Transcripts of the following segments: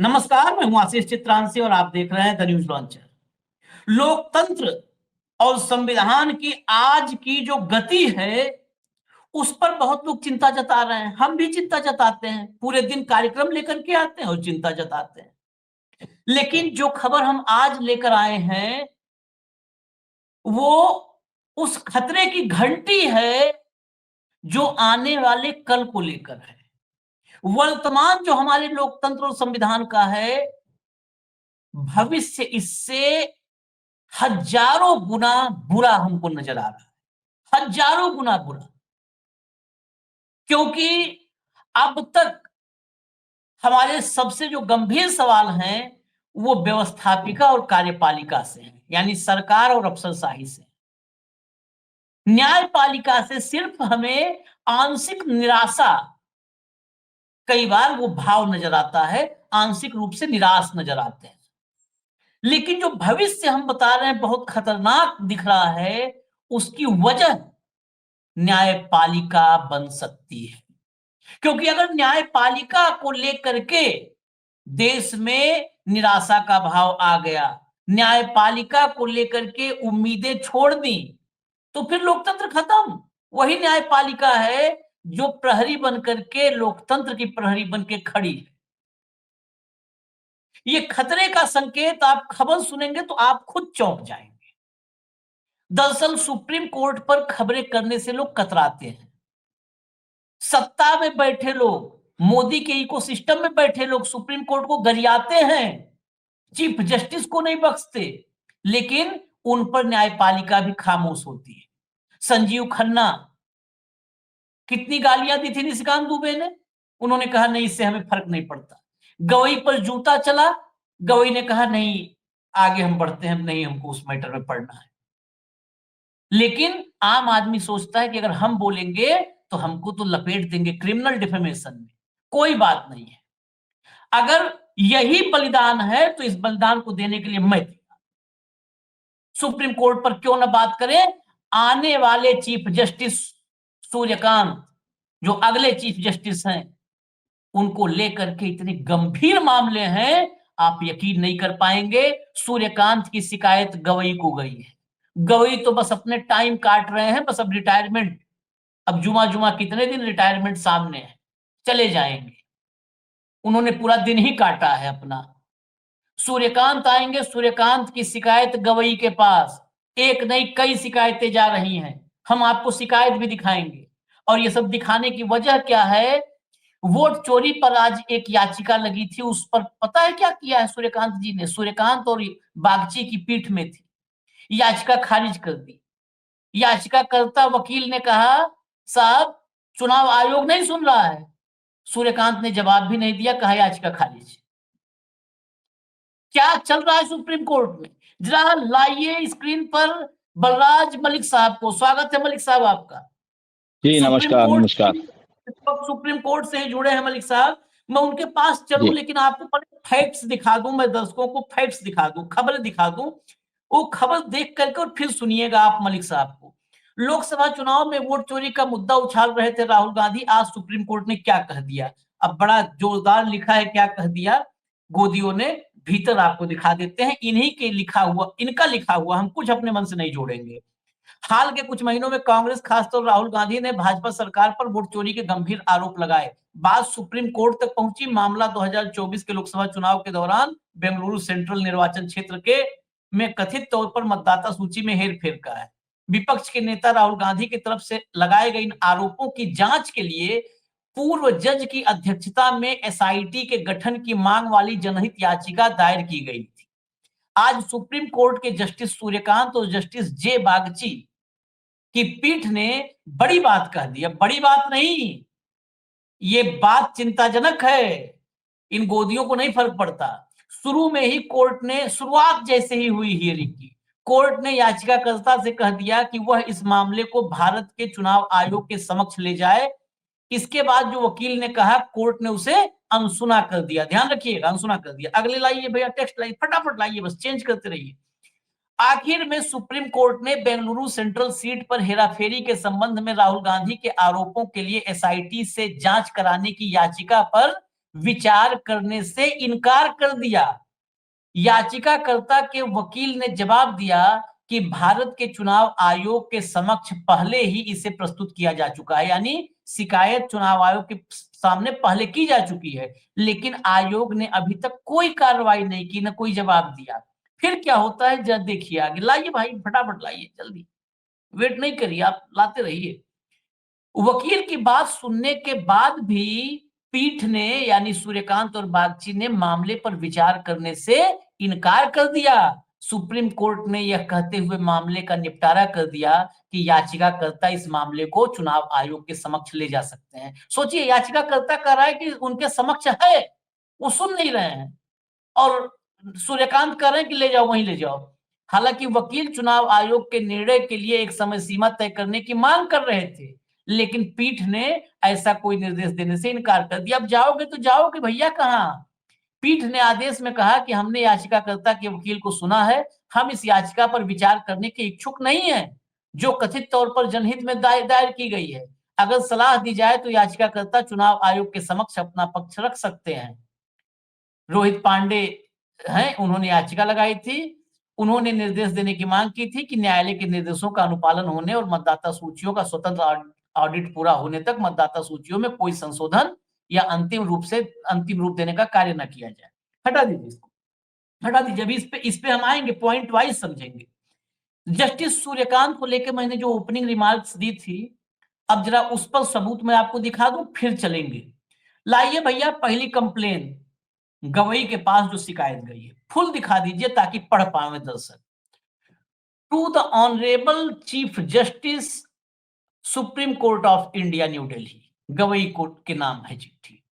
नमस्कार, मैं हूं आशीष चित्रांशी और आप देख रहे हैं द न्यूज लॉन्चर। लोकतंत्र और संविधान की आज की जो गति है उस पर बहुत लोग चिंता जता रहे हैं। हम भी चिंता जताते हैं, पूरे दिन कार्यक्रम लेकर के आते हैं और चिंता जताते हैं। लेकिन जो खबर हम आज लेकर आए हैं वो उस खतरे की घंटी है जो आने वाले कल को लेकर है। वर्तमान जो हमारे लोकतंत्र और संविधान का है, भविष्य इससे हजारों गुना बुरा हमको नजर आ रहा है। हजारों गुना बुरा। क्योंकि अब तक हमारे सबसे जो गंभीर सवाल हैं वो व्यवस्थापिका और कार्यपालिका से हैं, यानी सरकार और अफसरशाही से। न्यायपालिका से सिर्फ हमें आंशिक निराशा, कई बार वो भाव नजर आता है, आंशिक रूप से निराश नजर आते हैं। लेकिन जो भविष्य हम बता रहे हैं बहुत खतरनाक दिख रहा है, उसकी वजह न्यायपालिका बन सकती है। क्योंकि अगर न्यायपालिका को लेकर के देश में निराशा का भाव आ गया, न्यायपालिका को लेकर के उम्मीदें छोड़ दी, तो फिर लोकतंत्र खत्म। वही न्यायपालिका है जो प्रहरी बनकर के लोकतंत्र की प्रहरी बन के खड़ी है। ये खतरे का संकेत, आप खबर सुनेंगे तो आप खुद चौंक जाएंगे। दरअसल सुप्रीम कोर्ट पर खबरें करने से लोग कतराते हैं। सत्ता में बैठे लोग, मोदी के इकोसिस्टम में बैठे लोग सुप्रीम कोर्ट को गरियाते हैं, चीफ जस्टिस को नहीं बख्शते, लेकिन उन पर न्यायपालिका भी खामोश होती है। संजीव खन्ना, कितनी गालियां दी थी निशिकांत दुबे ने, उन्होंने कहा नहीं, इससे हमें फर्क नहीं पड़ता। गवई पर जूता चला, गवई ने कहा नहीं, आगे हम बढ़ते हैं, नहीं हमको उस मैटर में पढ़ना है। लेकिन आम आदमी सोचता है कि अगर हम बोलेंगे तो हमको तो लपेट देंगे क्रिमिनल डिफेमेशन में। कोई बात नहीं है। अगर यही बलिदान है तो इस बलिदान को देने के लिए मैं तैयार। सुप्रीम कोर्ट पर क्यों ना बात करें, आने वाले चीफ जस्टिस सूर्यकांत, जो अगले चीफ जस्टिस हैं, उनको लेकर के इतने गंभीर मामले हैं, आप यकीन नहीं कर पाएंगे। सूर्यकांत की शिकायत गवई को गई है। गवई तो बस अपने टाइम काट रहे हैं, बस अब रिटायरमेंट, अब जुमा जुमा कितने दिन रिटायरमेंट सामने है, चले जाएंगे। उन्होंने पूरा दिन ही काटा है अपना। सूर्यकांत आएंगे, सूर्यकांत की शिकायत गवई के पास, एक नहीं कई शिकायतें जा रही हैं। हम आपको शिकायत भी दिखाएंगे। और ये सब दिखाने की वजह क्या है, वोट चोरी पर आज एक याचिका लगी थी, उस पर पता है क्या किया है सूर्यकांत जी ने? सूर्यकांत और बागची की पीठ में थी, याचिका खारिज कर दी। याचिकाकर्ता वकील ने कहा साहब चुनाव आयोग नहीं सुन रहा है। सूर्यकांत ने जवाब भी नहीं दिया, कहा याचिका खारिज। क्या चल रहा है सुप्रीम कोर्ट में, जरा लाइए स्क्रीन पर बलराज मलिक साहब को। स्वागत है मलिक साहब आपका। जी नमस्कार नमस्कार। सुप्रीम कोर्ट से जुड़े हैं मलिक साहब। मैं उनके पास चलूं, लेकिन आपको पहले फैक्ट्स दिखा दूं, मैं दर्शकों को फैक्ट्स दिखा दूं, खबरें दिखा दूं। वो खबर देख करके और फिर सुनिएगा आप मलिक साहब को। लोकसभा चुनाव में वोट चोरी का मुद्दा उछाल रहे थे राहुल गांधी, आज सुप्रीम कोर्ट ने क्या कह दिया। अब बड़ा जोरदार लिखा है, क्या कह दिया गोदियों ने, भीतर आपको दिखा देते हैं। इन्हीं के लिखा हुआ, इनका लिखा हुआ, हम कुछ अपने मन से नहीं जोड़ेंगे। हाल के कुछ महीनों में कांग्रेस, खासतौर राहुल गांधी ने भाजपा सरकार पर वोट चोरी के गंभीर आरोप लगाए। बात सुप्रीम कोर्ट तक पहुंची। मामला 2024 के लोकसभा चुनाव के दौरान बेंगलुरु सेंट्रल निर्वाचन क्षेत्र के में कथित तौर पर मतदाता सूची में हेरफेर का है। विपक्ष के नेता राहुल गांधी की तरफ से लगाए गए इन आरोपों की जांच के लिए पूर्व जज की अध्यक्षता में एसआईटी के गठन की मांग वाली जनहित याचिका दायर की गई थी। आज सुप्रीम कोर्ट के जस्टिस सूर्यकांत और जस्टिस जे बागची की पीठ ने बड़ी बात कह दी। अब बड़ी बात नहीं, ये बात चिंताजनक है। इन गोदियों को नहीं फर्क पड़ता। शुरू में ही कोर्ट ने, शुरुआत जैसे ही हुई हियरिंग की, कोर्ट ने याचिकाकर्ता से कह दिया कि वह इस मामले को भारत के चुनाव आयोग के समक्ष ले जाए। इसके बाद जो वकील ने कहा, कोर्ट ने उसे अनसुना कर दिया। ध्यान रखिएगा, अनसुना कर दिया। अगले लाइए भैया, टेक्स्ट लाइए, फटाफट लाइए, बस चेंज करते रहिए। आखिर में सुप्रीम कोर्ट ने बेंगलुरु सेंट्रल सीट पर हेराफेरी के संबंध में राहुल गांधी के आरोपों के लिए एसआईटी से जांच कराने की याचिका पर विचार करने से इनकार कर दिया। याचिकाकर्ता के वकील ने जवाब दिया कि भारत के चुनाव आयोग के समक्ष पहले ही इसे प्रस्तुत किया जा चुका है, यानी शिकायत चुनाव आयोग के सामने पहले की जा चुकी है, लेकिन आयोग ने अभी तक कोई कार्रवाई नहीं की, न कोई जवाब दिया। फिर क्या होता है जरा देखिए आगे। लाइए भाई, फटाफट लाइए, जल्दी, वेट नहीं करिए, आप लाते रहिए। वकील की बात सुनने के बाद भी पीठ ने, यानी सूर्यकांत और बागची ने, मामले पर विचार करने से इनकार कर दिया। सुप्रीम कोर्ट ने यह कहते हुए मामले का निपटारा कर दिया कि याचिकाकर्ता इस मामले को चुनाव आयोग के समक्ष ले जा सकते हैं। सोचिए, याचिकाकर्ता कह रहा है कि उनके समक्ष है, वो सुन नहीं रहे हैं, और सूर्यकांत कह रहे हैं कि ले जाओ, वहीं ले जाओ। हालांकि वकील चुनाव आयोग के निर्णय के लिए एक समय सीमा तय करने की मांग कर रहे थे, लेकिन पीठ ने ऐसा कोई निर्देश देने से इनकार कर दिया। अब जाओगे तो जाओगे भैया कहाँ? पीठ ने आदेश में कहा कि हमने याचिकाकर्ता के वकील को सुना है, हम इस याचिका पर विचार करने के इच्छुक नहीं है, जो कथित तौर पर जनहित में दायर की गई है। अगर सलाह दी जाए तो याचिकाकर्ता चुनाव आयोग के समक्ष अपना पक्ष रख सकते हैं। रोहित पांडे हैं, उन्होंने याचिका लगाई थी। उन्होंने निर्देश देने की मांग की थी कि न्यायालय के निर्देशों का अनुपालन होने और मतदाता सूचियों का स्वतंत्र ऑडिट पूरा होने तक मतदाता सूचियों में कोई संशोधन या अंतिम रूप देने का कार्य न किया जाए। हटा दीजिए इसको, हटा दीजिए। अभी इस पे हम आएंगे, पॉइंट वाइज समझेंगे। जस्टिस सूर्यकांत को लेकर मैंने जो ओपनिंग रिमार्क्स दी थी, अब जरा उस पर सबूत मैं आपको दिखा दूं, फिर चलेंगे। लाइए भैया, पहली कंप्लेन गवई के पास जो शिकायत गई है, फुल दिखा दीजिए ताकि पढ़ पाए दर्शक। To the honourable chief justice supreme court of India new Delhi, Gavai court के नाम है चिट्ठी।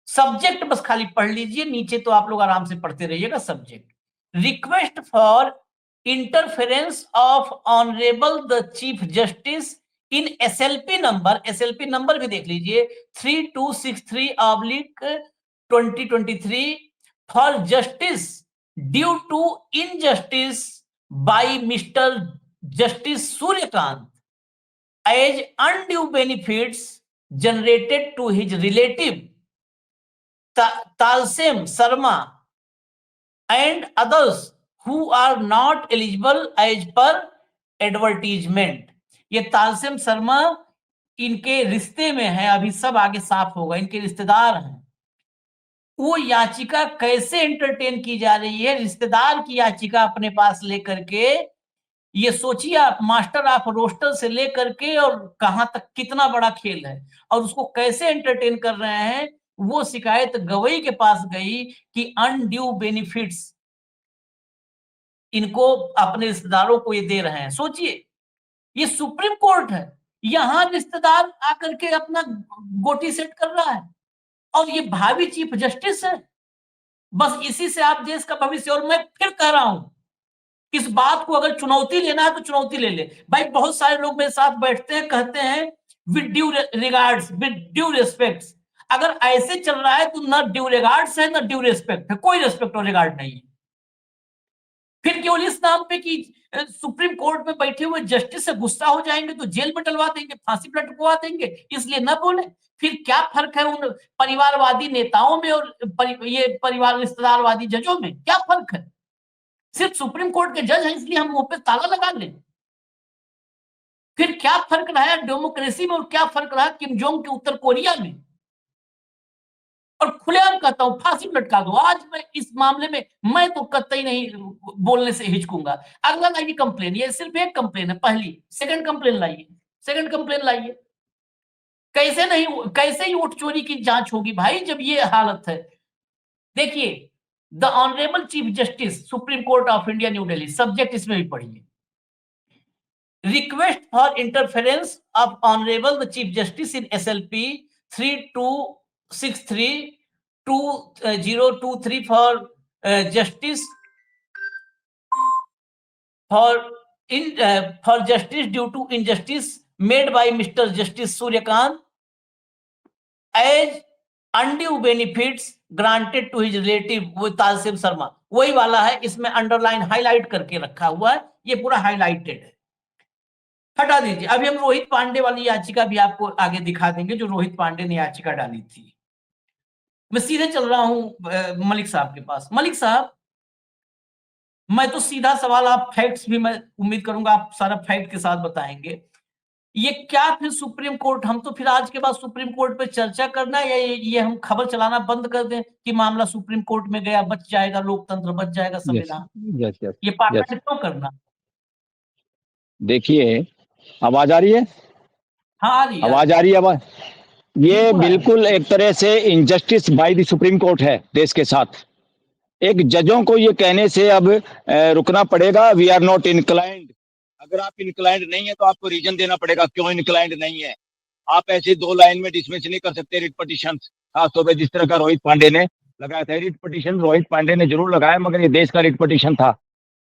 सब्जेक्ट बस खाली पढ़ लीजिए, नीचे तो आप लोग आराम से पढ़ते रहिएगा। Subject, request for interference of honourable the chief justice in SLP number भी देख लीजिए, 3263/2023 for justice due to injustice by mister justice Suryakant as undue benefits generated to his relative Talsem Sharma and others who are not eligible as per advertisement। ये तालसेम शर्मा इनके रिश्ते में है, अभी सब आगे साफ होगा, इनके रिश्तेदार हैं। वो याचिका कैसे एंटरटेन की जा रही है, रिश्तेदार की याचिका अपने पास लेकर के। ये सोचिए आप, मास्टर ऑफ रोस्टर से लेकर के और कहां तक कितना बड़ा खेल है, और उसको कैसे एंटरटेन कर रहे हैं। वो शिकायत गवई के पास गई कि अनड्यू बेनिफिट्स इनको, अपने रिश्तेदारों को ये दे रहे हैं। सोचिए, ये सुप्रीम कोर्ट है, यहां रिश्तेदार आकर के अपना गोटी सेट कर रहा है, और ये भावी चीफ जस्टिस है। बस इसी से आप देश का भविष्य। और मैं फिर कह रहा हूं, इस बात को अगर चुनौती लेना है तो चुनौती ले ले भाई। बहुत सारे लोग मेरे साथ बैठते हैं, कहते हैं with due regards, with due respect. अगर ऐसे चल रहा है तो ना ड्यू रिगार्ड्स है ना ड्यू रिस्पेक्ट है, कोई रिस्पेक्ट और रिगार्ड नहीं है। फिर केवल इस नाम पे कि सुप्रीम कोर्ट में बैठे हुए जस्टिस से गुस्सा हो जाएंगे तो जेल में डलवा देंगे, फांसी पर लटकवा देंगे, इसलिए न बोले। फिर क्या फर्क है उन परिवारवादी नेताओं में और ये परिवार रिश्तेदारवादी जजों में? क्या फर्क है? सिर्फ सुप्रीम कोर्ट के जज हैं इसलिए हम मुंह पे ताला लगा लें? फिर क्या फर्क रहा है डेमोक्रेसी में, और क्या फर्क रहा किम जोंग के उत्तर कोरिया में? और खुलेआम कहता हूं, फांसी लटका दो। आज मैं इस मामले में मैं तो कतई नहीं बोलने से हिचकूंगा। अगला लाइए कंप्लेन, ये सिर्फ एक कंप्लेन है, पहली। सेकंड कंप्लेन लाइए, सेकंड कंप्लेन लाइए। कैसे नहीं, कैसे ही वोट चोरी की जांच होगी भाई जब ये हालत है? देखिए, the honourable chief justice supreme court of India new Delhi, subject इसमें भी पढ़िए। Request for interference of honourable the chief justice in SLP 3263/2023 for justice for justice due to injustice made by Mr. Justice Suryakant as undue benefits granted to his relative वो तालसेम शर्मा, वही वाला है। इसमें underline highlight करके रखा हुआ है, ये पूरा हाईलाइटेड है। हटा दीजिए। अभी हम रोहित पांडे वाली याचिका भी आपको आगे दिखा देंगे, जो रोहित पांडे ने याचिका डाली थी। मैं सीधे चल रहा हूं मलिक साहब के पास। मलिक साहब, मैं तो सीधा सवाल, आप फैक्ट्स भी मैं उम्मीद करूंगा आप सारा फैक्ट के साथ बताएंगे। ये क्या फिर सुप्रीम कोर्ट, हम तो फिर आज के बाद सुप्रीम कोर्ट पे चर्चा करना है, या ये हम खबर चलाना बंद कर दें कि मामला सुप्रीम कोर्ट में गया, बच जाएगा लोकतंत्र, बच जाएगा यस, संविधान? यस, यस, ये यस। पार्लियामेंट क्यों करना? देखिए, आवाज आ रही है? हाँ, आ रही है, आ रही आवाज आ है। रही है? आवाज। ये बिल्कुल आ रही है। बिल्कुल एक तरह से injustice by the supreme court है देश के साथ। एक जजों को ये कहने से अब रुकना पड़ेगा, वी आर नॉट इनक्लाइंड। अगर आप इनक्लाइंड नहीं है तो आपको रीजन देना पड़ेगा क्यों इनक्लाइंड नहीं है। आप ऐसे 2 लाइन में डिसमिस नहीं कर सकते रिट पटिशन, खासतौर पर जिस तरह का रोहित पांडे ने लगाया था। रिट पटिशन रोहित पांडे ने जरूर लगाया, मगर ये देश का रिट पटिशन था।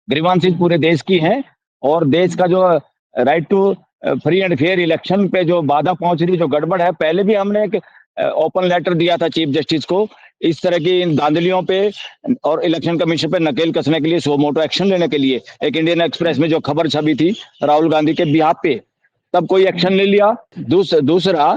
ग्रीवांसेस पूरे देश की हैं, और देश का जो right to free and fair election पे जो बाधा पहुंच रही, जो गड़बड़ है, पहले भी हमने एक ओपन लेटर दिया था चीफ जस्टिस को इस तरह की इन धांधलियों पे और इलेक्शन कमीशन पे नकेल कसने के लिए, सो मोटो एक्शन लेने के लिए। एक इंडियन एक्सप्रेस में जो खबर छपी थी राहुल गांधी के बिहाफ पे, तब कोई एक्शन नहीं लिया। दूसरा,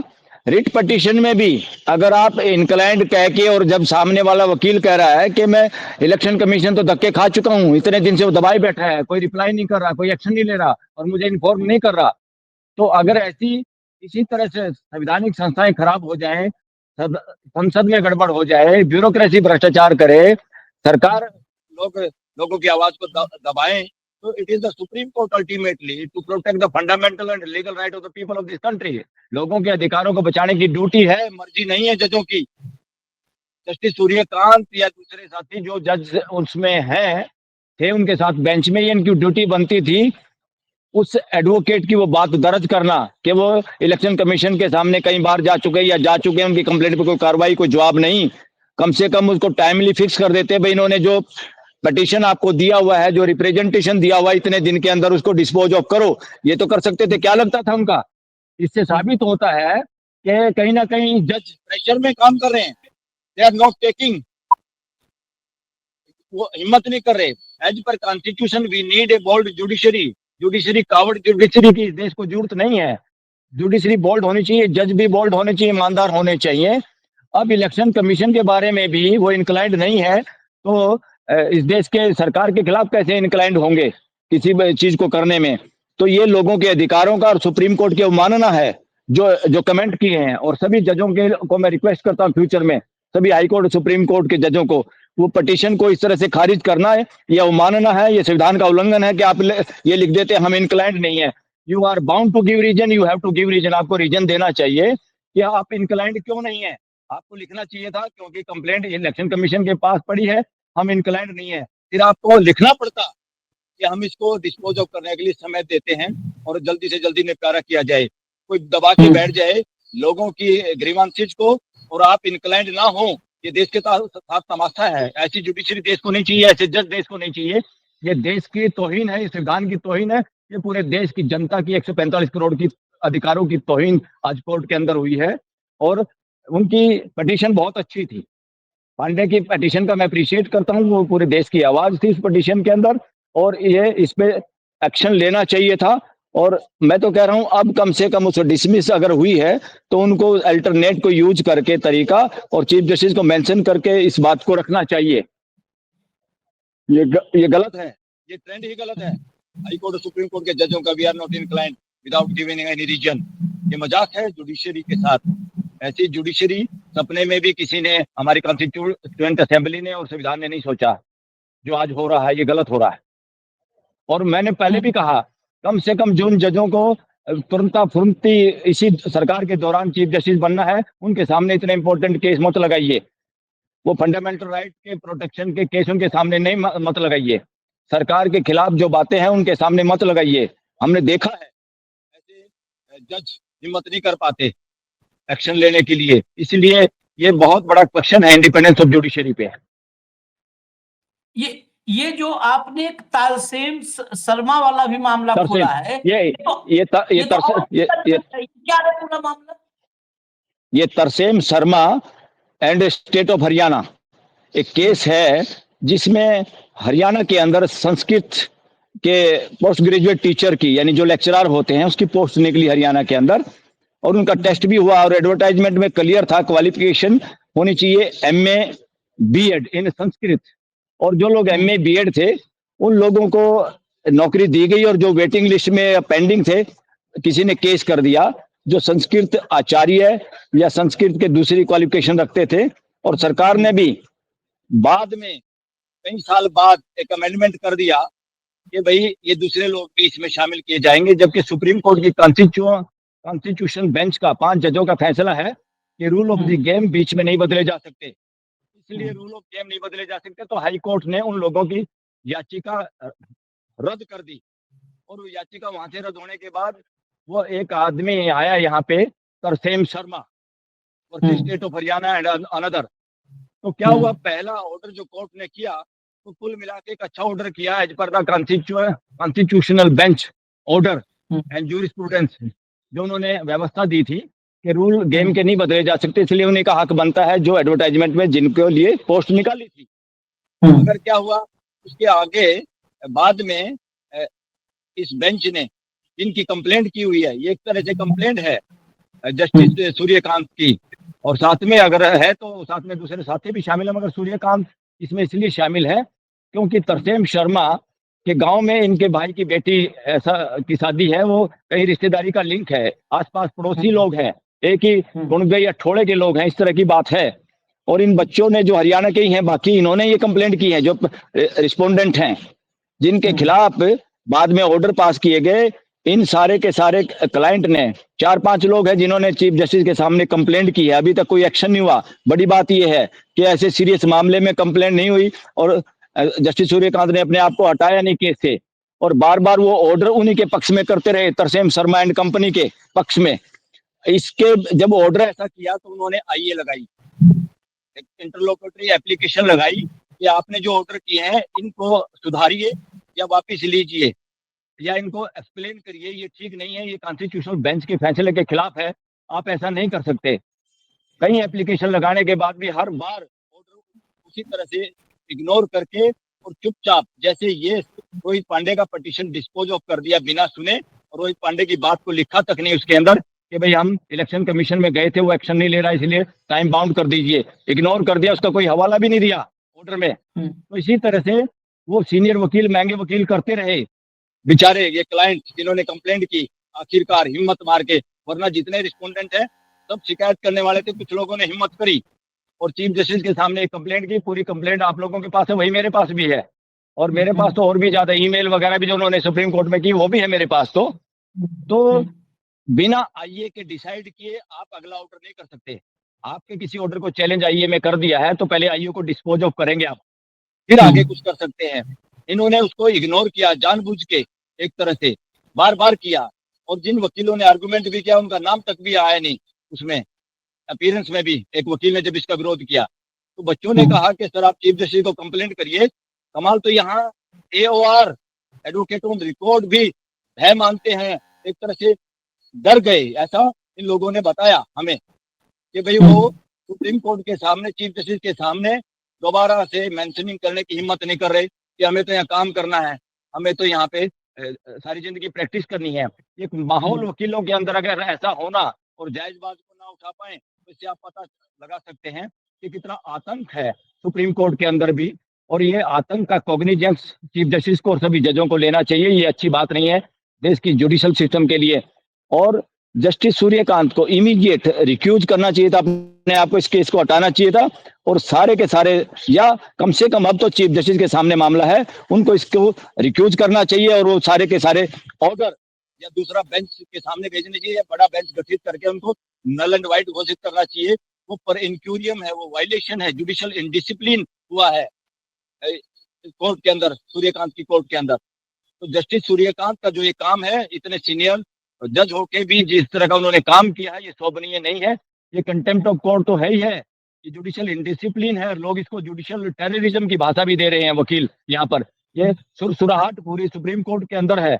रिट पटिशन में भी अगर आप इनक्लाइंड कह के, और जब सामने वाला वकील कह रहा है कि मैं इलेक्शन कमीशन तो धक्के खा चुका हूं, इतने दिन से वो दबाए बैठा है, कोई रिप्लाई नहीं कर रहा, कोई एक्शन नहीं ले रहा और मुझे इन्फॉर्म नहीं कर रहा, तो अगर ऐसी इसी तरह से संवैधानिक संस्थाएं खराब हो जाएं, संसद में गड़बड़ हो जाए, ब्यूरोक्रेसी भ्रष्टाचार करे, सरकार लोगों की आवाज को दबाएं, तो it is the supreme court ultimately to protect the fundamental and legal right of the people of this country. लोगों के अधिकारों को बचाने की ड्यूटी है, मर्जी नहीं है जजों की। जस्टिस सूर्यकांत या दूसरे साथी जो जज उसमें हैं थे, उनके साथ बेंच में, ये इनकी ड्यूटी बनती थी उस एडवोकेट की वो बात दर्ज करना कि वो इलेक्शन कमीशन के सामने कई बार जा चुके या जा चुके हैं, उनकी कंप्लेंट पे कोई कार्रवाई, कोई जवाब नहीं। कम से कम उसको टाइमली फिक्स कर देते भाई, इन्होंने जो पटिशन आपको दिया हुआ है, जो रिप्रेजेंटेशन दिया हुआ है, इतने दिन के अंदर उसको डिस्पोज ऑफ करो। ये तो कर सकते थे, क्या लगता था उनका? इससे साबित होता है कि कहीं ना कहीं जज प्रेशर में काम कर रहे हैं। दे आर नॉट टेकिंग, वो हिम्मत नहीं कर रहे। As per constitution we need a bold judiciary. Judiciary कावड़ जुडिशरी की इस देश को जरूरत नहीं है। जुडिशरी बोल्ड होनी चाहिए, जज भी बोल्ड होने चाहिए, ईमानदार होने चाहिए। अब इलेक्शन कमीशन के बारे में भी वो इंक्लाइंड नहीं है, तो इस देश के सरकार के खिलाफ कैसे इंक्लाइंड होंगे किसी भी चीज को करने में? तो ये लोगों के अधिकारों का और सुप्रीम कोर्ट की अवमानना है जो जो कमेंट किए हैं। और सभी जजों के को मैं रिक्वेस्ट करता हूँ फ्यूचर में, सभी हाई कोर्ट सुप्रीम कोर्ट के जजों को, वो पटिशन को इस तरह से खारिज करना है, यह अवमानना है, ये संविधान का उल्लंघन है कि आप ये लिख देते हम इंक्लाइंड नहीं है। You are bound to give reason, you have to give reason. आपको रीजन देना चाहिए कि आप इंक्लाइंड क्यों नहीं है। आपको लिखना चाहिए था क्योंकि कंप्लेंट इलेक्शन कमीशन के पास पड़ी है, हम इंक्लाइंड नहीं है। फिर आपको लिखना पड़ता कि हम इसको डिस्पोज ऑफ करने के लिए समय देते हैं और जल्दी से जल्दी निपटारा किया जाए। कोई दबा के बैठ जाए लोगों की ग्रीवांसेस को और आप इंक्लाइंड ना हो, ये देश के साथ तमाशा है। ऐसी जुडिशरी देश को नहीं चाहिए, ऐसे जज देश को नहीं चाहिए। ये देश की तौहीन है, ये संविधान की तौहीन है, ये पूरे देश की जनता की 145 करोड़ की अधिकारों की तौहीन आज कोर्ट के अंदर हुई है। और उनकी पटिशन बहुत अच्छी थी, पांडे की पटिशन का मैं अप्रिशिएट करता हूँ, वो पूरे देश की आवाज थी इस पटिशन के अंदर, और ये इस पे एक्शन लेना चाहिए था। और मैं तो कह रहा हूं अब कम से कम उसको डिसमिस अगर हुई है तो उनको अल्टरनेट को यूज करके तरीका और चीफ जस्टिस को मेंशन करके इस बात को रखना चाहिए। ये गलत है, ये ट्रेंड ही गलत है। हाई कोर्ट और सुप्रीम कोर्ट के जजों का we are not inclined without giving any reason, ये मजाक है जुडिशरी के साथ। ऐसी जुडिशरी सपने में भी किसी ने, हमारी कॉन्स्टिट्यूएंट असेंबली ने और संविधान ने नहीं सोचा। जो आज हो रहा है ये गलत हो रहा है। और मैंने पहले भी कहा, कम से कम जिन जजों को तुरंता फुरंती इसी सरकार के दौरान चीफ जस्टिस बनना है, उनके सामने इतने इंपॉर्टेंट केस मत लगाइए। वो फंडामेंटल राइट के प्रोटेक्शन के केस उनके सामने नहीं मत लगाइए। सरकार के खिलाफ जो बातें हैं उनके सामने मत लगाइए। हमने देखा है ऐसे जज हिम्मत नहीं कर पाते एक्शन लेने के लिए, इसलिए ये बहुत बड़ा क्वेश्चन है इंडिपेंडेंस ऑफ जुडिशरी पे। ये जो आपने एक तारसेम शर्मा वाला भी मामला खोला है, क्या है पूरा मामला? ये Tarsem Sharma and state of Haryana एक केस है जिसमें हरियाणा के अंदर संस्कृत के पोस्ट ग्रेजुएट टीचर की, यानी जो लेक्चरर होते हैं, उसकी पोस्ट निकली हरियाणा के अंदर। और उनका टेस्ट भी हुआ और एडवर्टाइजमेंट में क्लियर था क्वालिफिकेशन होनी चाहिए एमए बीएड इन संस्कृत। और जो लोग एमए बीएड थे उन लोगों को नौकरी दी गई, और जो वेटिंग लिस्ट में पेंडिंग थे किसी ने केस कर दिया, जो संस्कृत आचार्य या संस्कृत के दूसरी क्वालिफिकेशन रखते थे। और सरकार ने भी बाद में कई साल बाद एक अमेंडमेंट कर दिया कि भाई ये दूसरे लोग भी इसमें शामिल किए जाएंगे, जबकि सुप्रीम कोर्ट की कॉन्स्टिट्यूशन बेंच का 5 जजों का फैसला है कि रूल ऑफ द गेम बीच में नहीं बदले जा सकते। इसलिए रूल ऑफ गेम नहीं बदले जा सकते, तो हाई कोर्ट ने उन लोगों की याचिका रद्द कर दी। और वो याचिका वहां से रद्द होने के बाद वो एक आदमी आया यहाँ पे, Tarsem Sharma, state of Haryana and another. तो क्या हुआ, पहला ऑर्डर जो कोर्ट ने किया तो कुल मिला के एक अच्छा ऑर्डर किया as per the constitutional bench order and jurisprudence, जो उन्होंने व्यवस्था दी थी कि रूल गेम के नहीं बदले जा सकते, इसलिए उन्हीं का हक बनता है जो एडवर्टाइजमेंट में जिनके लिए पोस्ट निकाली थी। अगर क्या हुआ उसके आगे बाद में इस बेंच ने जिनकी कंप्लेंट की हुई है, ये एक तरह से कंप्लेंट है जस्टिस सूर्यकांत की, और साथ में अगर है तो साथ में दूसरे साथी भी शामिल है, मगर सूर्यकांत इसमें इसलिए शामिल है क्योंकि तरसेम शर्मा के गांव में इनके भाई की बेटी ऐसा की शादी है, वो कहीं रिश्तेदारी का लिंक है, आसपास पड़ोसी लोग हैं, एक ही गुणगे या ठोड़े के लोग हैं, इस तरह की बात है। और इन बच्चों ने जो हरियाणा के ही हैं, बाकी इन्होंने ये कंप्लेंट की है, जो रिस्पोंडेंट हैं जिनके खिलाफ बाद में ऑर्डर पास किए गए, इन सारे के सारे क्लाइंट ने 4-5 लोग हैं जिन्होंने चीफ जस्टिस के सामने कंप्लेंट की है। अभी तक कोई एक्शन नहीं हुआ। बड़ी बात यह है कि ऐसे सीरियस मामले में कंप्लेंट नहीं हुई और जस्टिस सूर्यकांत ने अपने आप को हटाया नहीं केस से, और बार बार वो ऑर्डर उन्हीं के पक्ष में करते रहे, तरसेम शर्मा एंड कंपनी के पक्ष में। इसके जब ऑर्डर ऐसा किया तो उन्होंने आईए लगाई, इंटरलोकेटरी एप्लीकेशन लगाई कि आपने जो ऑर्डर किए हैं इनको सुधारिए या वापिस लीजिए या इनको एक्सप्लेन करिए, ये ठीक नहीं है, ये कॉन्स्टिट्यूशनल बेंच के फैसले के खिलाफ है, आप ऐसा नहीं कर सकते। कई एप्लीकेशन लगाने के बाद भी हर बार ऑर्डर उसी तरह से इग्नोर करके और चुपचाप, जैसे ये रोहित पांडे का पिटीशन डिस्पोज ऑफ कर दिया बिना सुने, और रोहित पांडे की बात को लिखा तक नहीं उसके अंदर कि भाई हम इलेक्शन कमीशन में गए थे, वो एक्शन नहीं ले रहा इसलिए टाइम बाउंड कर दीजिए, इग्नोर कर दिया, उसका कोई हवाला भी नहीं दिया ऑर्डर में। तो इसी तरह से वो सीनियर वकील, महंगे वकील करते रहे बेचारे, ये क्लाइंट जिन्होंने कंप्लेंट की आखिरकार हिम्मत मार के, वरना जितने रिस्पोंडेंट है सब शिकायत करने वाले थे, कुछ लोगों ने हिम्मत करी और चीफ जस्टिस के सामने एक कंप्लेंट की। पूरी कंप्लेंट आप लोगों के पास है, वही मेरे पास भी है, और मेरे पास तो और भी ज्यादा ईमेल वगैरह भी जो उन्होंने सुप्रीम कोर्ट में की वो भी है मेरे पास। तो बिना आईए के डिसाइड किए आप अगला ऑर्डर नहीं कर सकते। आपके किसी ऑर्डर को चैलेंज आईए में कर दिया है तो पहले आईए को डिस्पोज ऑफ करेंगे आप, फिर आगे कुछ कर सकते हैं। इन्होंने उसको इग्नोर किया जानबूझ के, एक तरह से बार बार किया, और जिन वकीलों ने आर्गुमेंट भी किया उनका नाम तक भी आया नहीं उसमें, अपीयरेंस में भी एक वकील ने जब इसका विरोध किया तो बच्चों ने कहा कि सर आप चीफ जस्टिस को कंप्लेंट करिए। कमाल तो यहाँ एओआर एडवोकेट ऑन रिकॉर्ड भी भय मानते हैं, एक तरह से डर गए, ऐसा इन लोगों ने बताया हमें कि भाई वो सुप्रीम कोर्ट के सामने, चीफ जस्टिस के सामने दोबारा से मेंशनिंग करने की हिम्मत नहीं कर रहे कि हमें तो यहाँ काम करना है, हमें तो यहाँ पे सारी जिंदगी प्रैक्टिस करनी है। एक माहौल वकीलों के अंदर अगर ऐसा होना और जायज बात को ना उठा पाए तो इससे आप पता लगा सकते हैं कि कितना आतंक है सुप्रीम कोर्ट के अंदर भी, और ये आतंक का कॉग्निजेंस चीफ जस्टिस को और सभी जजों को लेना चाहिए। ये अच्छी बात नहीं है देश की जुडिशल सिस्टम के लिए, और जस्टिस सूर्यकांत को इमीडिएट रिक्यूज करना चाहिए था, अपने आप को इस केस को हटाना चाहिए था, और सारे के सारे, या कम से कम अब तो चीफ जस्टिस के सामने मामला है, उनको इसको रिक्यूज करना चाहिए और वो सारे के सारे ऑर्डर या दूसरा बेंच के सामने भेजने चाहिए, या बड़ा बेंच गठित करके उनको नल एंड वाइट घोषित करना चाहिए। वो पर इंक्यूरियम है, वो वायलेशन है, जुडिशियल इनडिसिप्लिन हुआ है कोर्ट के अंदर, सूर्यकांत की कोर्ट के अंदर। तो जस्टिस सूर्यकांत का जो ये काम है, इतने सीनियर जज होके भी जिस तरह का उन्होंने काम किया है, ये शोभनीय नहीं है। ये कंटेम्प्ट ऑफ कोर्ट तो है ही है, ये जुडिशियल इनडिसिप्लिन है, लोग इसको जुडिशियल टेररिज्म की भाषा भी दे रहे हैं वकील यहाँ पर। ये सुरसुराहट पूरी सुप्रीम कोर्ट के अंदर है,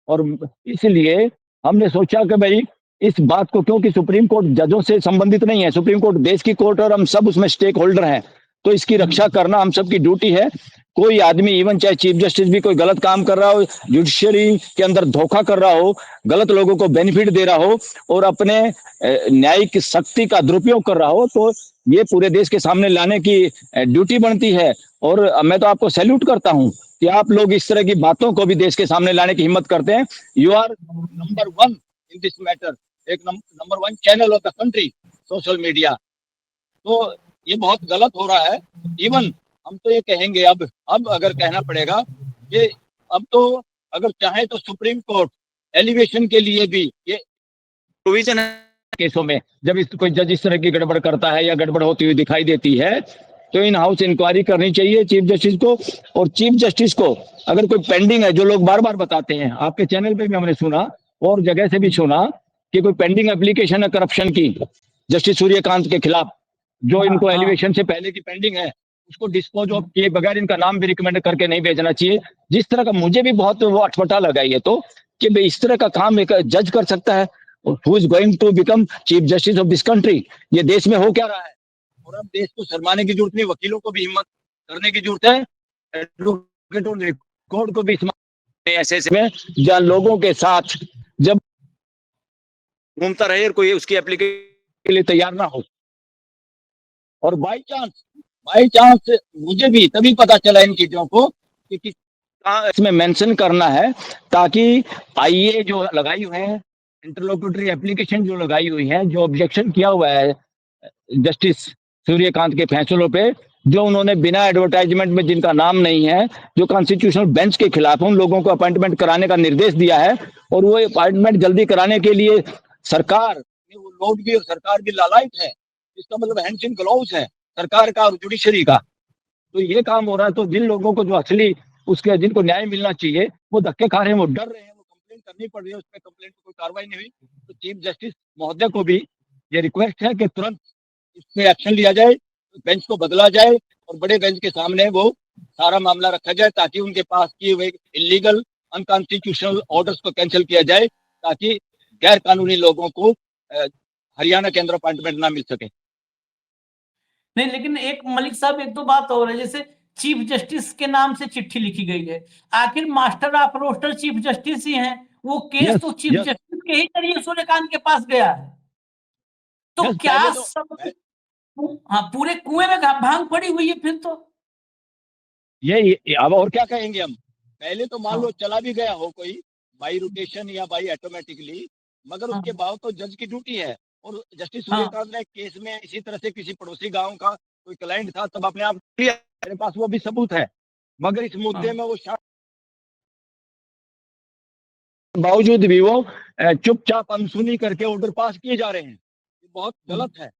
और इसलिए हमने सोचा कि भाई इस बात को, क्योंकि सुप्रीम कोर्ट जजों से संबंधित नहीं है, सुप्रीम कोर्ट देश की कोर्ट और हम सब उसमें स्टेक होल्डर हैं, तो इसकी रक्षा करना हम सबकी ड्यूटी है। कोई आदमी, इवन चाहे चीफ जस्टिस भी, कोई गलत काम कर रहा हो, जुडिशरी के अंदर धोखा कर रहा हो, गलत लोगों को बेनिफिट दे रहा हो और अपने न्यायिक शक्ति का दुरुपयोग कर रहा हो, तो ये पूरे देश के सामने लाने की ड्यूटी बनती है। और मैं तो आपको सैल्यूट करता हूं कि आप लोग इस तरह की बातों को भी देश के सामने लाने की हिम्मत करते हैं। You are number one in this matter, एक number one channel of the country, social media. तो ये बहुत गलत हो रहा है। इवन हम तो ये कहेंगे, अब अगर कहना पड़ेगा कि अब तो अगर चाहे तो सुप्रीम कोर्ट एलिवेशन के लिए भी ये प्रोविजन है केसों में, जब कोई जज इस तरह की गड़बड़ करता है या गड़बड़ होती हुई दिखाई देती है, तो इन हाउस इंक्वायरी करनी चाहिए चीफ जस्टिस को। और चीफ जस्टिस को अगर कोई पेंडिंग है, जो लोग बार बार बताते हैं, आपके चैनल पे भी हमने सुना और जगह से भी सुना कि कोई पेंडिंग एप्लीकेशन है करप्शन की जस्टिस सूर्यकांत के खिलाफ, जो इनको एलिवेशन से पहले की पेंडिंग है, उसको डिस्पोज ऑफ किए बगैर इनका नाम भी रिकमेंड करके नहीं भेजना चाहिए। जिस तरह का मुझे भी बहुत वो अटपटा लगा ये तो, कि भाई इस तरह का काम एक जज कर सकता है, who is going to become chief justice of this country. ये देश में हो क्या रहा है? और अब देश को शर्माने की जरूरत नहीं, वकीलों को भी हिम्मत करने की जरूरत है, एडवोकेट और कोर्ट को भी ऐसे में जहां लोगों के साथ जब घूमता रहे और कोई उसकी एप्लीकेशन के लिए तैयार ना हो। और बाई चांस मुझे भी तभी पता चला इन चीजों को कि इसमें मेंशन करना है, ताकि आईए जो लगाई हुई है, इंटरलोक्यूटरी एप्लीकेशन जो लगाई हुई है, जो ऑब्जेक्शन किया हुआ है जस्टिस सूर्यकांत के फैसलों पे, जो उन्होंने बिना एडवर्टाइजमेंट में, जिनका नाम नहीं है, जो कॉन्स्टिट्यूशनल बेंच के खिलाफ उन लोगों को अपॉइंटमेंट कराने का निर्देश दिया है, और वो अपॉइंटमेंट जल्दी कराने के लिए सरकार वो लोग भी, और सरकार भी लालायित है। इसका मतलब हैंड्स इन ग्लोव्स है सरकार का और जुडिशरी का। तो ये काम हो रहा है, तो जिन लोगों को जो असली उसके जिनको न्याय मिलना चाहिए, वो धक्के खा रहे हैं, वो डर रहे हैं, वो कंप्लेंट करनी पड़ रही है, उस पर कंप्लेंट पर कोई कार्रवाई नहीं हुई। तो चीफ जस्टिस महोदय को भी ये रिक्वेस्ट है कि तुरंत इस पे एक्शन लिया जाए, बेंच को बदला जाए और बड़े बेंच के सामने वो सारा मामला रखा जाए, ताकि उनके पास किए हुए इलीगल अनकॉन्स्टिट्यूशनल ऑर्डर्स को कैंसिल किया जाए, ताकि गैर कानूनी लोगों को हरियाणा के अंदर अपॉइंटमेंट ना मिल सके। नहीं, लेकिन एक मलिक साहब, एक दो बात और है। जैसे चीफ जस्टिस के नाम से चिट्ठी लिखी गई है, आखिर master of roster chief justice ही हैं, वो केस तो चीफ जस्टिस के ही जरिए सूर्यकांत के पास गया है। तो क्या सब हाँ, पूरे कुएं में भांग पड़ी हुई है फिर तो। ये अब और क्या कहेंगे हम? पहले तो मान लो चला भी गया हो कोई बाई रोटेशन या बाई ऑटोमेटिकली, मगर उसके बाद तो जज की ड्यूटी है। और जस्टिस सूर्यकांत ने केस में इसी तरह से किसी पड़ोसी गांव का कोई क्लाइंट था, तब अपने आप मेरे पास वो भी सबूत है, मगर इस मुद्दे में वो बावजूद भी वो चुपचाप अनसुनी करके ऑर्डर पास किए जा रहे हैं। ये बहुत गलत है।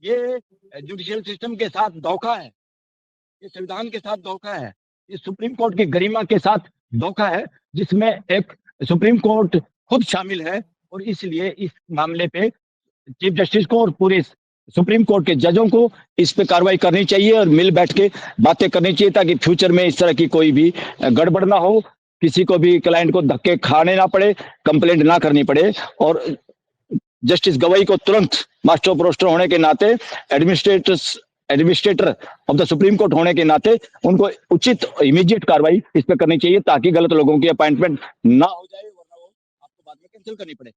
ये जुडिशियल सिस्टम के साथ धोखा है, ये संविधान के साथ धोखा है, ये सुप्रीम कोर्ट की गरिमा के साथ धोखा है, जिसमें एक सुप्रीम कोर्ट खुद शामिल है। और इसलिए इस मामले पे चीफ जस्टिस को और पूरे सुप्रीम कोर्ट के जजों को इस पे कार्रवाई करनी चाहिए और मिल बैठ के बातें करनी चाहिए, ताकि फ्यूचर में इस तरह की कोई भी गड़बड़ ना हो, किसी को भी क्लाइंट को धक्के खाने ना पड़े, कंप्लेंट ना करनी पड़े। और जस्टिस गवई को तुरंत मास्टर ऑफ रोस्टर होने के नाते, administrator of the supreme court होने के नाते, उनको उचित इमीडिएट कार्रवाई इस पे करनी चाहिए, ताकि गलत लोगों की अपॉइंटमेंट ना हो जाए, वरना वो आपको बाद में कैंसिल करनी पड़े।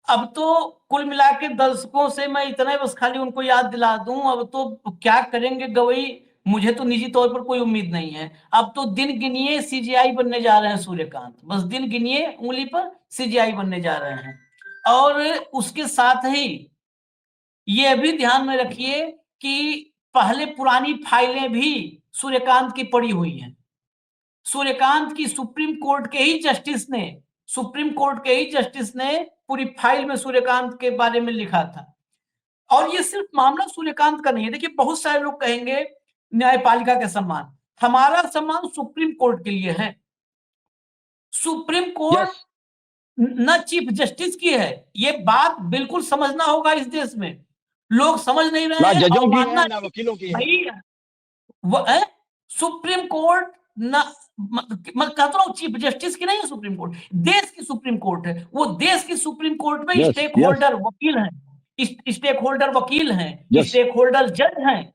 अब तो कुल मिला के दर्शकों से मैं इतना ही बस खाली उनको याद दिला दूं, अब तो क्या करेंगे गवई, मुझे तो निजी तौर पर कोई उम्मीद नहीं है। अब तो दिन गिनिए सीजीआई बनने जा रहे हैं सूर्यकांत, बस दिन गिनिए उंगली पर सीजीआई बनने जा रहे हैं। और उसके साथ ही ये भी ध्यान में रखिए कि पहले पुरानी फाइलें भी सूर्यकांत की पड़ी हुई हैं। सूर्यकांत की सुप्रीम कोर्ट के ही जस्टिस ने पूरी फाइल में सूर्यकांत के बारे में लिखा था। और ये सिर्फ मामला सूर्यकांत का नहीं है। देखिए, बहुत सारे लोग कहेंगे न्यायपालिका का सम्मान, हमारा सम्मान सुप्रीम कोर्ट के लिए है। सुप्रीम कोर्ट न चीफ जस्टिस की है, ये बात बिल्कुल समझना होगा। इस देश में लोग समझ नहीं रहे हैं, जजों की है ना वकीलों की है। सुप्रीम कोर्ट न, मैं कहता हूँ चीफ जस्टिस की नहीं है सुप्रीम कोर्ट, देश की सुप्रीम कोर्ट है। वो देश की सुप्रीम कोर्ट में स्टेक होल्डर वकील हैं, स्टेक होल्डर जज हैं।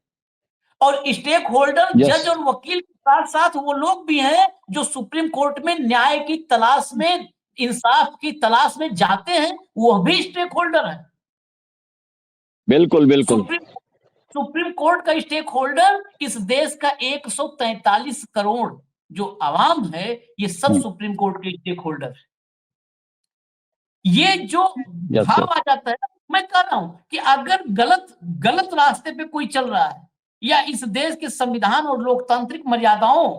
और स्टेक होल्डर Yes. जज और वकील के साथ साथ वो लोग भी हैं जो सुप्रीम कोर्ट में न्याय की तलाश में, इंसाफ की तलाश में जाते हैं, वो भी स्टेक होल्डर है। बिल्कुल बिल्कुल। सुप्रीम कोर्ट का स्टेक होल्डर इस देश का 143 करोड़ जो आवाम है, ये सब सुप्रीम कोर्ट के स्टेक होल्डर है। ये जो भाव आ जाता है, मैं कह रहा हूं कि अगर गलत रास्ते पे कोई चल रहा है या इस देश के संविधान और लोकतांत्रिक मर्यादाओं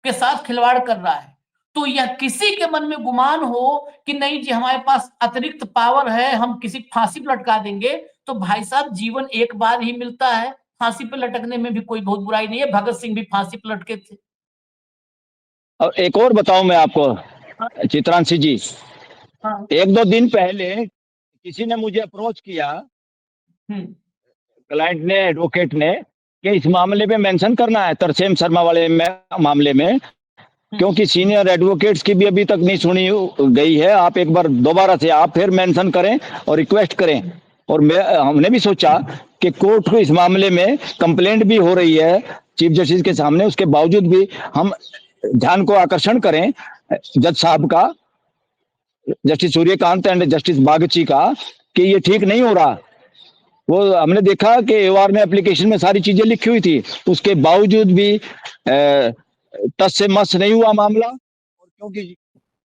के साथ खिलवाड़ कर रहा है, तो यह किसी के मन में गुमान हो कि नहीं जी हमारे पास अतिरिक्त पावर है, हम किसी फांसी पर लटका देंगे, तो भाई साहब जीवन एक बार ही मिलता है, फांसी पे लटकने में भी कोई बहुत बुराई नहीं है। भगत सिंह भी फांसी पे लटके थे। और एक और बताऊं मैं आपको चित्रांशी जी, हाँ। 1-2 दिन पहले किसी ने मुझे अप्रोच किया, क्लाइंट ने, एडवोकेट ने, कि इस मामले में मेंशन करना है तरसेम शर्मा वाले मामले में, क्योंकि सीनियर एडवोकेट्स की भी अभी तक नहीं सुनी गई है। आप एक बार दोबारा से आप फिर मेंशन करें और रिक्वेस्ट करें। और हमने भी सोचा कि कोर्ट को इस मामले में कंप्लेंट भी हो रही है चीफ जस्टिस के सामने, उसके बावजूद भी हम ध्यान को आकर्षण करें जज साहब का, justice Suryakant and justice Bagchi का, कि ये ठीक नहीं हो रहा। वो हमने देखा कि एवार में एप्लीकेशन में सारी चीजें लिखी हुई थी, उसके बावजूद भी टस से मस नहीं हुआ मामला। और क्योंकि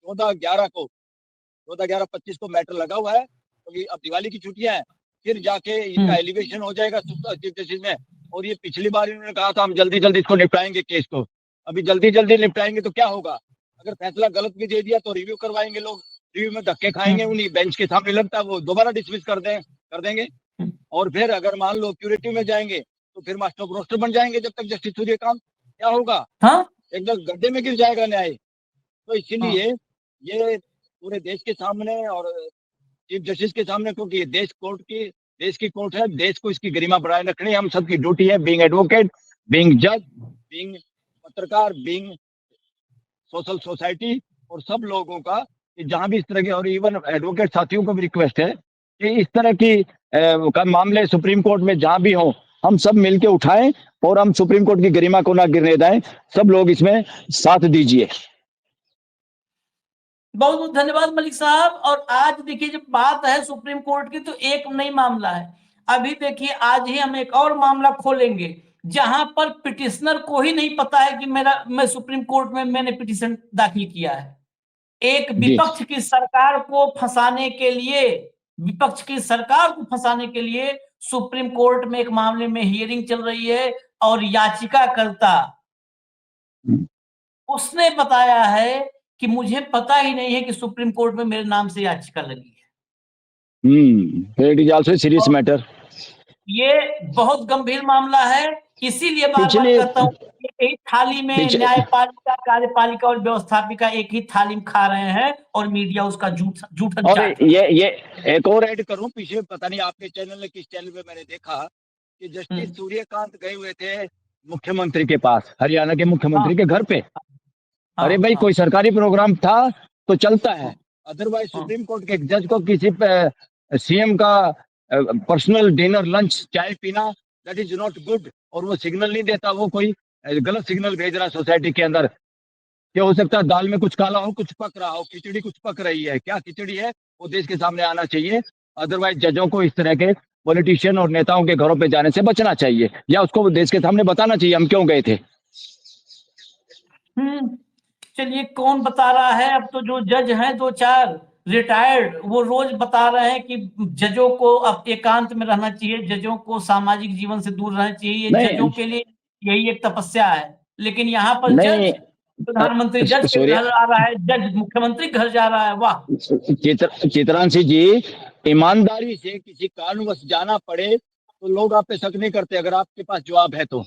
14/11/25 को मैटर लगा हुआ है, क्योंकि अब दिवाली की छुट्टियां हैं, फिर जाके इनका एलिवेशन हो जाएगा चीफ जस्टिस में। और ये पिछली बार इन्होंने कहा था हम जल्दी जल्दी इसको निपटाएंगे केस को, अभी जल्दी जल्दी निपटाएंगे तो क्या होगा? अगर फैसला गलत भी दे दिया तो रिव्यू करवाएंगे लोग, रिव्यू में धक्के खाएंगे, उन्हीं बेंच के सामने लगता है वो दोबारा डिसमिस कर देंगे। और फिर अगर मान लो क्यूरेटिव में जाएंगे तो फिर मास्टर ऑफ रोस्टर बन जाएंगे जब तक जस्टिस सूर्यकांत। क्या होगा? हाँ? एकदम गड्ढे में गिर जाएगा न्याय। तो इसीलिए ये पूरे देश के सामने और चीफ जस्टिस के सामने, क्योंकि ये देश की कोर्ट है, देश को इसकी गरिमा बनाए रखनी हम सबकी ड्यूटी है, बीइंग एडवोकेट, बीइंग जज, बीइंग पत्रकार, बीइंग सोशल सोसाइटी, और सब लोगों का कि जहां भी इस तरह के, और इवन एडवोकेट साथियों को भी रिक्वेस्ट है कि इस तरह की मामले सुप्रीम कोर्ट में जहां भी हो, हम सब मिलकर उठाएं और हम सुप्रीम कोर्ट की गरिमा को ना गिरने दें। सब लोग इसमें साथ दीजिए। बहुत बहुत धन्यवाद मलिक साहब। और आज देखिए जब बात है सुप्रीम कोर्ट की, तो एक नहीं मामला है, अभी देखिए आज ही हम एक और मामला खोलेंगे जहां पर पिटिशनर को ही नहीं पता है कि मैं सुप्रीम कोर्ट में मैंने पिटिशन दाखिल किया है। एक विपक्ष की सरकार को फंसाने के लिए सुप्रीम कोर्ट में एक मामले में हियरिंग चल रही है, और याचिकाकर्ता उसने बताया है कि मुझे पता ही नहीं है कि सुप्रीम कोर्ट में मेरे नाम से याचिका लगी है। It is also serious matter. ये बहुत गंभीर मामला है, इसीलिए बार बार कहता हूँ एक ही थाली में न्यायपालिका, कार्यपालिका और व्यवस्थापिका एक ही थाली में खा रहे हैं, और मीडिया उसका जूठन और चाट। ये एक और ऐड करूं, पीछे पता नहीं आपके चैनल में किस चैनल पे मैंने देखा कि जस्टिस सूर्यकांत गए हुए थे मुख्यमंत्री के पास, हरियाणा के मुख्यमंत्री के घर पे। अरे भाई कोई सरकारी प्रोग्राम था तो चलता है, अदरवाइज सुप्रीम कोर्ट के जज को किसी सीएम का पर्सनल डिनर, लंच, चाय पीना, दैट इज नॉट गुड। और वो सिग्नल नहीं देता, वो कोई गलत सिग्नल भेज रहा है सोसाइटी के अंदर। क्या हो सकता है दाल में कुछ काला हो, कुछ पक रहा हो, खिचड़ी कुछ पक रही है, क्या खिचड़ी है वो देश के सामने आना चाहिए। अदरवाइज जजों को इस तरह के पॉलिटिशियन और नेताओं के घरों पे जाने से बचना चाहिए, या उसको देश के सामने बताना चाहिए हम क्यों गए थे। चलिए कौन बता रहा है, अब तो जो जज हैं 2-4 रिटायर्ड, वो रोज बता रहे हैं कि जजों को अब एकांत में रहना चाहिए, जजों को सामाजिक जीवन से दूर रहना चाहिए, जजों के लिए यही एक तपस्या है। लेकिन यहाँ पर जज प्रधानमंत्री जज के घर आ रहा है, जज मुख्यमंत्री घर जा रहा है। वाह चित्रांशी जी, ईमानदारी से किसी कारणवश जाना पड़े तो लोग आप पे शक नहीं करते, अगर आपके पास जवाब है तो।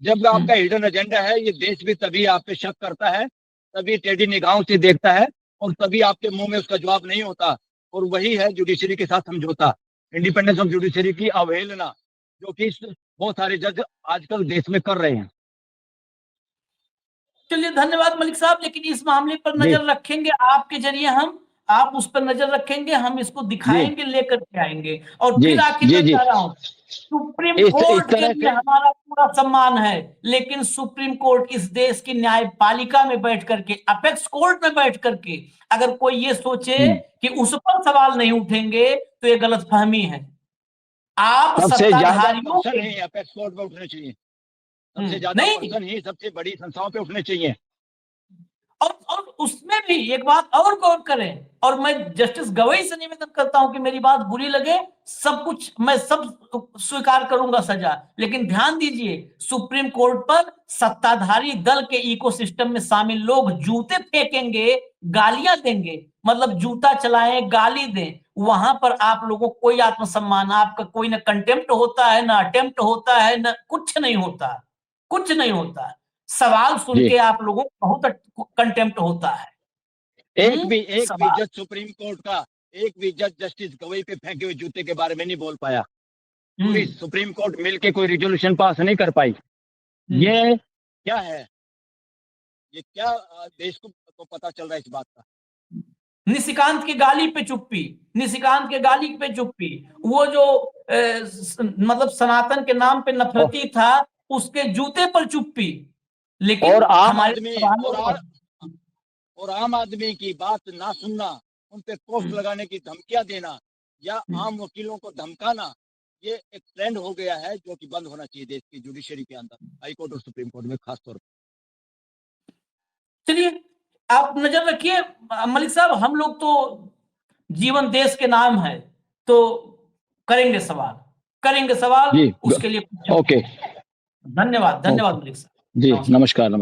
जब आपका हिडन एजेंडा है, ये देश भी तभी आप पे शक करता है, तभी टेढ़ी निगाहों से देखता है, और तभी आपके मुंह में उसका जवाब नहीं होता। और वही है जुडिशरी के साथ समझौता, इंडिपेंडेंस ऑफ जुडिशरी की अवहेलना, जो कि बहुत सारे जज आजकल देश में कर रहे हैं। चलिए धन्यवाद मलिक साहब, लेकिन इस मामले पर नजर रखेंगे आपके जरिए हम। आप उस पर नजर रखेंगे, हम इसको दिखाएंगे, लेकर के आएंगे। और जी फिर आखिर जी मैं जी कह रहा हूं, सुप्रीम इस कोर्ट के तरह लिए से हमारा पूरा सम्मान है, लेकिन सुप्रीम कोर्ट इस देश की न्यायपालिका में बैठ करके, अपेक्स कोर्ट में बैठ करके अगर कोई ये सोचे कि उस पर सवाल नहीं उठेंगे, तो ये गलतफहमी है। आप सबसे ज्यादा सत्ताधारियों पर्सन के ही अपेक्स कोर्ट में उठने चाहिए। सबसे ज्यादा नहीं, पर्सन ही सबसे बड़ी संस्थाओं पे उठने चाहिए। और उसमें भी एक बात और गौर करें, और मैं जस्टिस गवई से निवेदन करता हूं कि मेरी बात बुरी लगे, सब कुछ मैं सब स्वीकार करूंगा सजा, लेकिन ध्यान दीजिए, सुप्रीम कोर्ट पर सत्ताधारी दल के इकोसिस्टम में शामिल लोग जूते फेंकेंगे, गालियां देंगे, मतलब जूता चलाएं, गाली दें, वहां पर आप लोगों को कोई आत्मसम्मान, आपका कोई ना कंटेम्प्ट होता है, ना अटेम्प्ट होता है, ना कुछ नहीं होता, कुछ नहीं होता। सवाल सुन जी, के आप लोगों को बहुत कंटेम्प्ट होता है। एक भी सवाल। जज सुप्रीम कोर्ट का, एक भी जज जस्टिस गवई पे फेंके हुए जूते के बारे में नहीं बोल पाया। पूरी हम्म सुप्रीम कोर्ट मिलके कोई रिजोल्यूशन पास नहीं कर पाई। हम्म ये क्या है? ये क्या देश को पता चल रहा है इस बात का? निशिकांत की गाली पे चुप्पी, निशिकांत के गाली पे चुप्पी, वो जो मतलब सनातन के नाम पे और नफरती था, उसके जूते पर चुप्पी, और लेकिन आम हमारे आदमी सवालों पर। और आम आदमी की बात ना सुनना, उन पे पोस्ट हम्म, लगाने की धमकियां देना, या हम्म। आम वकीलों को धमकाना, ये एक ट्रेंड हो गया है जो कि बंद होना चाहिए देश की जुडिशरी के अंदर, हाई कोर्ट और सुप्रीम कोर्ट में खास तौर चलिए, आप नजर रखिए मलिक साहब, हम लोग तो जीवन देश के नाम है, तो करेंगे सवाल, करेंगे सवाल, पर। जी, उसके लिए कुछ जवाब। ओके। धन्यवाद, ओके धन्यवाद मलिक साहब, जी, नमस्कार। नमस्कार।